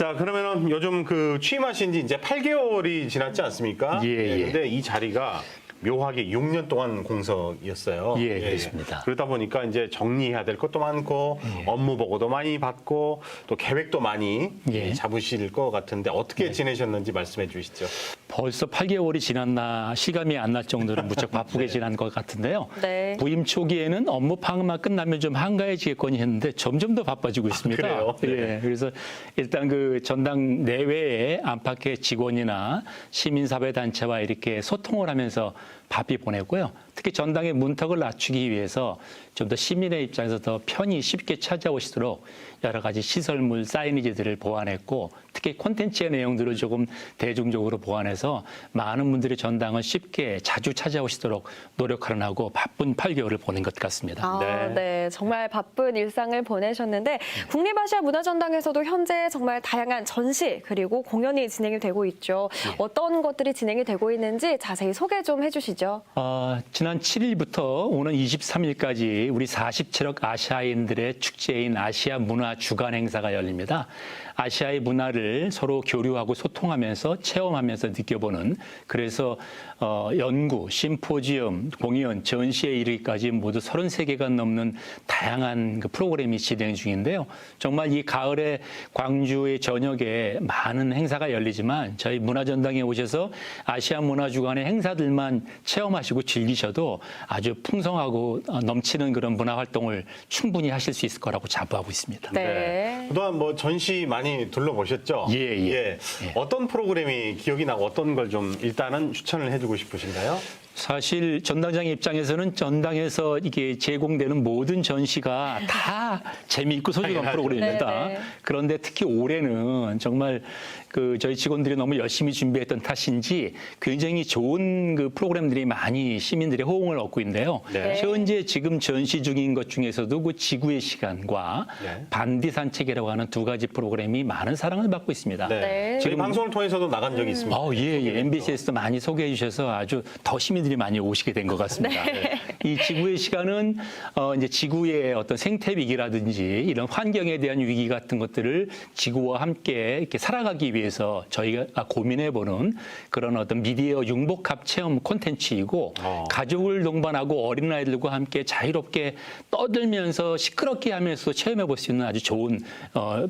자, 그러면은 요즘 그 취임하신 지 이제 8개월이 지났지 않습니까? 예. 근데 이 자리가 묘하게 6년 동안 공석이었어요. 예, 그렇습니다. 그러다 보니까 이제 정리해야 될 것도 많고 업무 보고도 많이 받고 또 계획도 많이 잡으실 것 같은데 어떻게 지내셨는지 말씀해 주시죠. 벌써 8개월이 지났나 실감이 안 날 정도로 무척 바쁘게 지난 것 같은데요. 네. 부임 초기에는 업무 파악만 끝나면 좀 한가해지겠거니 했는데 점점 더 바빠지고 있습니다. 그래요? 예, 그래서 일단 그 전당 내외에 안팎의 직원이나 시민사회단체와 이렇게 소통을 하면서 바삐 보내고요. 특히 전당의 문턱을 낮추기 위해서 좀 더 시민의 입장에서 더 편히 쉽게 찾아오시도록 여러 가지 시설물, 사이니지들을 보완했고 특히 콘텐츠의 내용들을 조금 대중적으로 보완해서 많은 분들이 전당을 쉽게 자주 찾아오시도록 노력하려 하고 바쁜 8개월을 보낸 것 같습니다. 네, 정말 바쁜 일상을 보내셨는데 국립아시아문화전당에서도 현재 정말 다양한 전시 그리고 공연이 진행이 되고 있죠. 어떤 것들이 진행이 되고 있는지 자세히 소개 좀 해주시죠. 지난 7일부터 오는 23일까지 우리 47억 아시아인들의 축제인 아시아 문화 주간 행사가 열립니다. 아시아의 문화를 서로 교류하고 소통하면서 체험하면서 느껴보는 그래서 연구, 심포지엄, 공연, 전시에 이르기까지 모두 33개가 넘는 다양한 그 프로그램이 진행 중인데요. 정말 이 가을에 광주의 저녁에 많은 행사가 열리지만 저희 문화전당에 오셔서 아시아 문화주간의 행사들만 체험하시고 즐기셔도 아주 풍성하고 넘치는 그런 문화활동을 충분히 하실 수 있을 거라고 자부하고 있습니다. 네. 그동안 뭐 전시 많이 둘러보셨죠? 예. 어떤 프로그램이 기억이 나고 어떤 걸 좀 일단은 추천을 해주고 싶으신가요? 사실 전당장의 입장에서는 전당에서 이게 제공되는 모든 전시가 다 재미있고 소중한 당연하죠. 프로그램입니다. 네. 그런데 특히 올해는 정말 그 저희 직원들이 너무 열심히 준비했던 탓인지 굉장히 좋은 그 프로그램들이 많이 시민들의 호응을 얻고 있는데요. 네. 현재 지금 전시 중인 것 중에서도 그 지구의 시간과 반디 산책이라고 하는 두 가지 프로그램이 많은 사랑을 받고 있습니다. 네. 저희 방송을 통해서도 나간 적이 있습니다. 예. MBC에서도 많이 소개해 주셔서 아주 더 시민들이 많이 오시게 된 것 같습니다. 이 지구의 시간은 이제 지구의 어떤 생태 위기라든지 이런 환경에 대한 위기 같은 것들을 지구와 함께 이렇게 살아가기 위해서 저희가 고민해보는 그런 어떤 미디어 융복합 체험 콘텐츠이고 가족을 동반하고 어린아이들과 함께 자유롭게 떠들면서 시끄럽게 하면서 체험해볼 수 있는 아주 좋은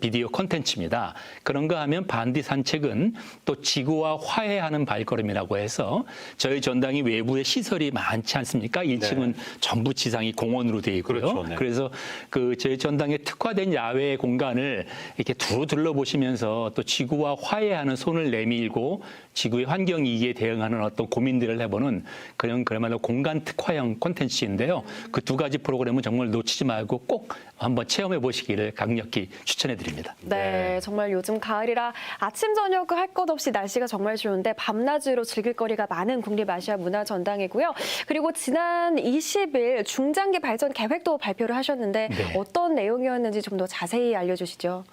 비디오 콘텐츠입니다. 그런가 하면 반디 산책은 또 지구와 화해하는 발걸음이라고 해서 저희 전당이 외부에 시설이 많지 않습니까? 1층은 전부 지상이 공원으로 되어 있고요. 그렇죠. 그래서 그 저희 전당에 특화된 야외 공간을 이렇게 두루 둘러보시면서 또 지구와 화해하는 손을 내밀고 지구의 환경 위기에 대응하는 어떤 고민들을 해보는 그야말로 공간 특화형 콘텐츠인데요. 그 두 가지 프로그램은 정말 놓치지 말고 꼭 한번 체험해 보시기를 강력히 추천해 드립니다. 네, 정말 요즘 가을이라 아침 저녁 할 것 없이 날씨가 정말 좋은데 밤낮으로 즐길 거리가 많은 국립아시아문화전당이고요. 그리고 지난 20일 중장기 발전 계획도 발표를 하셨는데 어떤 내용이었는지 좀 더 자세히 알려주시죠.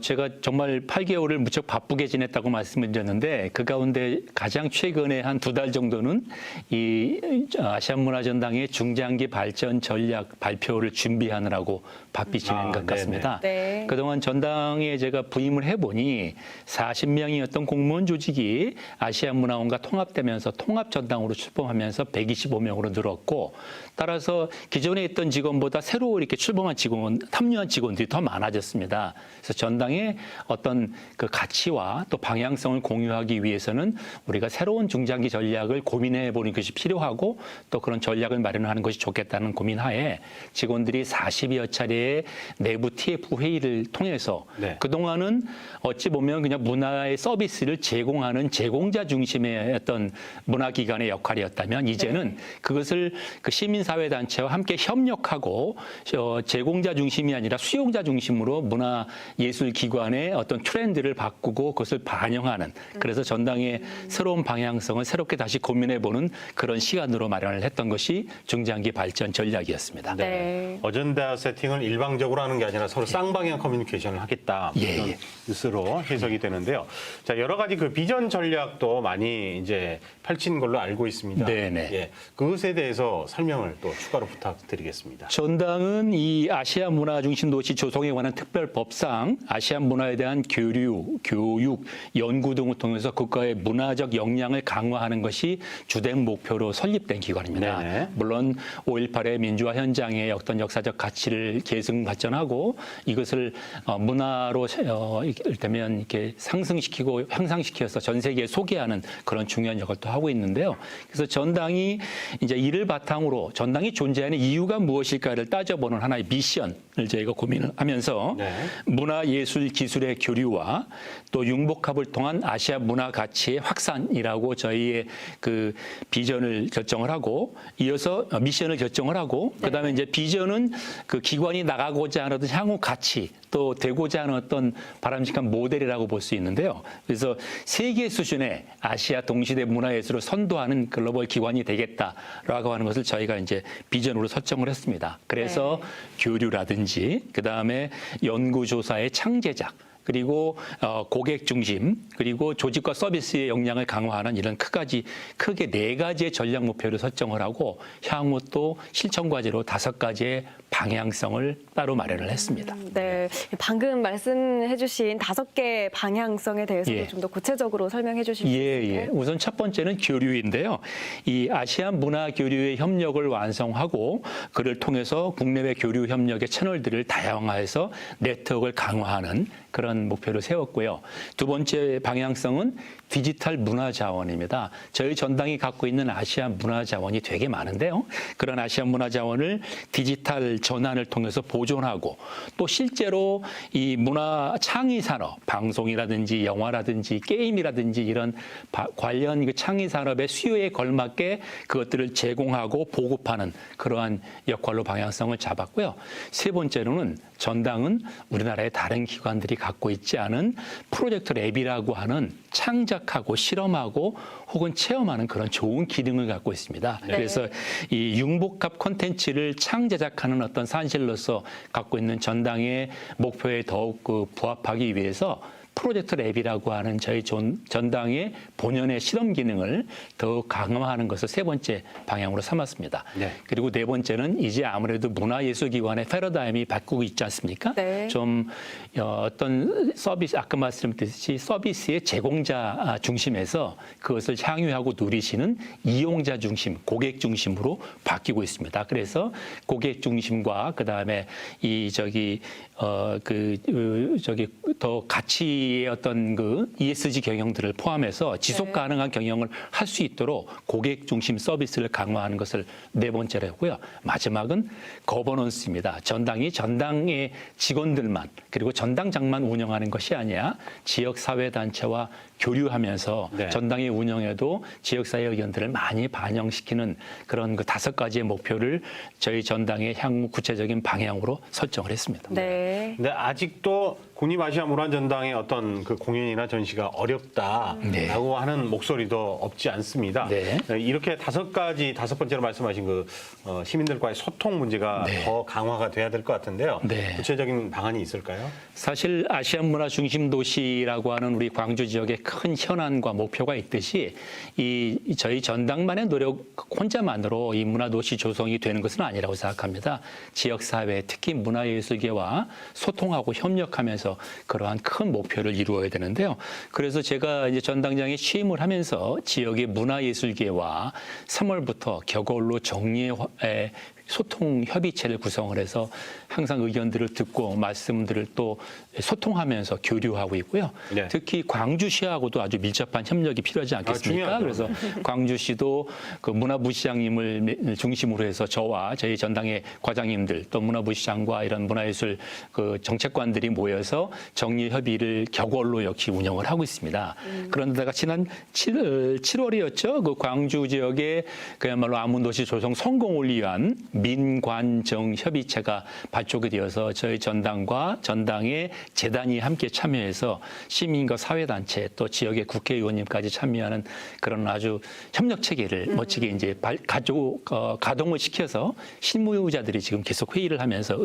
제가 정말 8개월을 무척 바쁘게 지냈다고 말씀을 드렸는데 그 가운데 가장 최근에 한 2달 정도는 이 아시아문화전당의 중장기 발전 전략 발표를 준비하느라고 바삐 지낸 것 같습니다. 네. 그동안 전당에 제가 부임을 해보니 40명이었던 공무원 조직이 아시아문화원과 통합되면서 통합전당으로 출범하면서 125명으로 늘었고 따라서 기존에 있던 직원보다 새로 이렇게 출범한 직원, 합류한 직원들이 더 많아졌습니다. 그래서 전당의 어떤 그 가치와 또 방향성을 공유하기 위해서는 우리가 새로운 중장기 전략을 고민해 보는 것이 필요하고 또 그런 전략을 마련하는 것이 좋겠다는 고민하에 직원들이 40여 차례의 내부 TF 회의를 통해서 그동안은 어찌 보면 그냥 문화의 서비스를 제공하는 제공자 중심의 어떤 문화기관의 역할이었다면 이제는 그것을 그 시민사회단체와 함께 협력하고 제공자 중심이 아니라 수용자 중심으로 문화예술기관의 어떤 트렌드를 바꾸고 그것을 반영하는 그래서 전당의 새로운 방향성을 새롭게 다시 고민해보는 그런 시간으로 마련을 했던 것이 중장기 발전 전략이었습니다. 네. 어젠다 세팅을 일방적으로 하는 게 아니라 서로 쌍방향 커뮤니케이션을 하겠다. 이런 뜻으로 해석이 되는데요. 자, 여러 가지 그 비전 전략도 많이 이제 펼친 걸로 알고 알고 있습니다. 네네. 예, 그것에 대해서 설명을 또 추가로 부탁드리겠습니다. 전당은 이 아시아 문화 중심 도시 조성에 관한 특별법상 아시아 문화에 대한 교류, 교육, 연구 등을 통해서 국가의 문화적 역량을 강화하는 것이 주된 목표로 설립된 기관입니다. 네네. 물론 5.18의 민주화 현장의 어떤 역사적 가치를 계승 발전하고 이것을 문화로 이를테면 이렇게 상승시키고 향상시켜서 전 세계에 소개하는 그런 중요한 역할도 하고 있는데요. 그래서 전당이 이제 이를 바탕으로 전당이 존재하는 이유가 무엇일까를 따져보는 하나의 미션을 저희가 고민을 하면서 네. 문화, 예술, 기술의 교류와 또 융복합을 통한 아시아 문화 가치의 확산이라고 저희의 그 비전을 결정을 하고 이어서 미션을 결정을 하고 그다음에 이제 비전은 그 기관이 나가고자 하는 어떤 향후 가치 또 되고자 하는 어떤 바람직한 모델이라고 볼 수 있는데요. 그래서 세계 수준의 아시아 동시대 문화예술을 선도하는 글로벌 기관이 되겠다라고 하는 것을 저희가 이제 비전으로 설정을 했습니다. 그래서 교류라든지 그다음에 연구조사의 창제작 그리고 고객 중심 그리고 조직과 서비스의 역량을 강화하는 이런 크게 4가지의 전략 목표를 설정을 하고 향후 또 실천 과제로 5가지의 방향성을 따로 마련을 했습니다. 네, 방금 말씀해주신 5개 방향성에 대해서도 예. 좀 더 구체적으로 설명해 주실 수 있을까요? 우선 첫 번째는 교류인데요. 이 아시안 문화 교류의 협력을 완성하고 그를 통해서 국내외 교류 협력의 채널들을 다양화해서 네트워크를 강화하는 그런 목표를 세웠고요. 두 번째 방향성은 디지털 문화 자원입니다. 저희 전당이 갖고 있는 아시아 문화 자원이 되게 많은데요. 그런 아시아 문화 자원을 디지털 전환을 통해서 보존하고 또 실제로 이 문화 창의 산업, 방송이라든지 영화라든지 게임이라든지 이런 관련 그 창의 산업의 수요에 걸맞게 그것들을 제공하고 보급하는 그러한 역할로 방향성을 잡았고요. 세 번째로는 전당은 우리나라의 다른 기관들이 갖고 있지 않은 프로젝트 랩이라고 하는 창작하고 실험하고 혹은 체험하는 그런 좋은 기능을 갖고 있습니다. 네. 그래서 이 융복합 콘텐츠를 창제작하는 어떤 산실로서 갖고 있는 전당의 목표에 더욱 부합하기 위해서 프로젝트 랩이라고 하는 저희 전당의 본연의 실험 기능을 더욱 강화하는 것을 세 번째 방향으로 삼았습니다. 네. 그리고 네 번째는 이제 아무래도 문화예술기관의 패러다임이 바꾸고 있지 않습니까? 네. 좀 어떤 서비스, 아까 말씀드렸듯이 서비스의 제공자 중심에서 그것을 향유하고 누리시는 이용자 중심, 고객 중심으로 바뀌고 있습니다. 그래서 고객 중심과 그다음에 더 가치의 어떤 그 ESG 경영들을 포함해서 지속 가능한 경영을 할 수 있도록 고객 중심 서비스를 강화하는 것을 네 번째로 했고요. 마지막은 거버넌스입니다. 전당이 전당의 직원들만 그리고 전당장만 운영하는 것이 아니라 지역사회단체와 교류하면서 네. 전당의 운영에도 지역사회 의견들을 많이 반영시키는 그런 그 5가지의 목표를 저희 전당의 향후 구체적인 방향으로 설정을 했습니다. 네. 근데 아직도 국립아시아문화전당의 어떤 그 공연이나 전시가 어렵다라고 하는 목소리도 없지 않습니다. 네. 이렇게 5가지, 5번째로 말씀하신 그 시민들과의 소통 문제가 더 강화가 돼야 될 것 같은데요. 네. 구체적인 방안이 있을까요? 사실 아시안 문화 중심 도시라고 하는 우리 광주 지역의 큰 현안과 목표가 있듯이 저희 전당만의 노력 혼자만으로 이 문화 도시 조성이 되는 것은 아니라고 생각합니다. 지역 사회, 특히 문화예술계와 소통하고 협력하면서 그러한 큰 목표를 이루어야 되는데요. 그래서 제가 이제 전당장에 취임을 하면서 지역의 문화예술계와 3월부터 격월로 정리의 소통 협의체를 구성을 해서 항상 의견들을 듣고 말씀들을 또 소통하면서 교류하고 있고요. 네. 특히 광주시하고도 아주 밀접한 협력이 필요하지 않겠습니까? 중요하죠. 그래서 광주시도 그 문화부시장님을 중심으로 해서 저와 저희 전당의 과장님들 또 문화부시장과 이런 문화예술 그 정책관들이 모여서 정리 협의를 격월로 역시 운영을 하고 있습니다. 그런데다가 지난 7월이었죠. 그 광주 지역에 그야말로 아문도시 조성 성공을 위한 민관정 협의체가 발족이 되어서 저희 전당과 전당의 재단이 함께 참여해서 시민과 사회단체 또 지역의 국회의원님까지 참여하는 그런 아주 협력 체계를 멋지게 이제 가동을 시켜서 실무자들이 지금 계속 회의를 하면서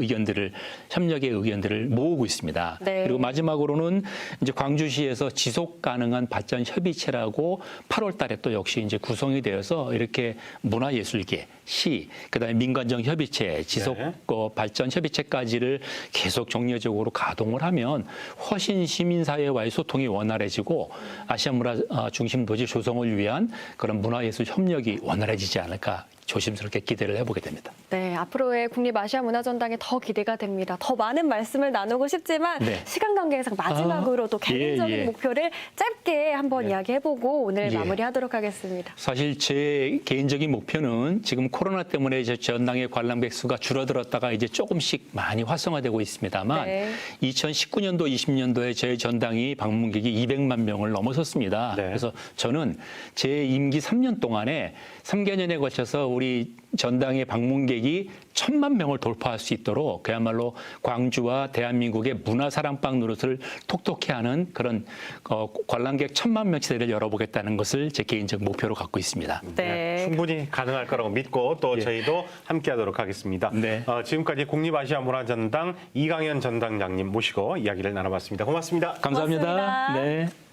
협력의 의견들을 모으고 있습니다. 네. 그리고 마지막으로는 이제 광주시에서 지속 가능한 발전 협의체라고 8월 달에 또 역시 이제 구성이 되어서 이렇게 문화예술계, 시, 그다음에 민관정 협의체, 지속 발전 협의체까지를 계속 정례적으로 가동을 하면 훨씬 시민사회와의 소통이 원활해지고 아시아 문화 중심 도시 조성을 위한 그런 문화예술 협력이 원활해지지 않을까 조심스럽게 기대를 해보게 됩니다. 네, 앞으로의 국립아시아문화전당에 더 기대가 됩니다. 더 많은 말씀을 나누고 싶지만 네. 시간 관계상 마지막으로 또 개인적인 목표를 짧게 한번 이야기해보고 오늘 마무리하도록 하겠습니다. 사실 제 개인적인 목표는 지금 코로나 때문에 이제 전당의 관람객 수가 줄어들었다가 이제 조금씩 많이 활성화되고 있습니다만 2019년도, 20년도에 저희 전당이 방문객이 200만 명을 넘어섰습니다. 그래서 저는 제 임기 3년 동안에 3개년에 걸쳐서 우리 전당의 방문객이 1,000만 명을 돌파할 수 있도록 그야말로 광주와 대한민국의 문화사랑방 노릇을 톡톡히 하는 그런 관람객 1,000만 명 시대를 열어보겠다는 것을 제 개인적 목표로 갖고 있습니다. 네. 충분히 가능할 거라고 믿고 또 저희도 함께하도록 하겠습니다. 지금까지 국립아시아문화전당 이강현 전당장님 모시고 이야기를 나눠봤습니다. 고맙습니다. 감사합니다. 고맙습니다. 네.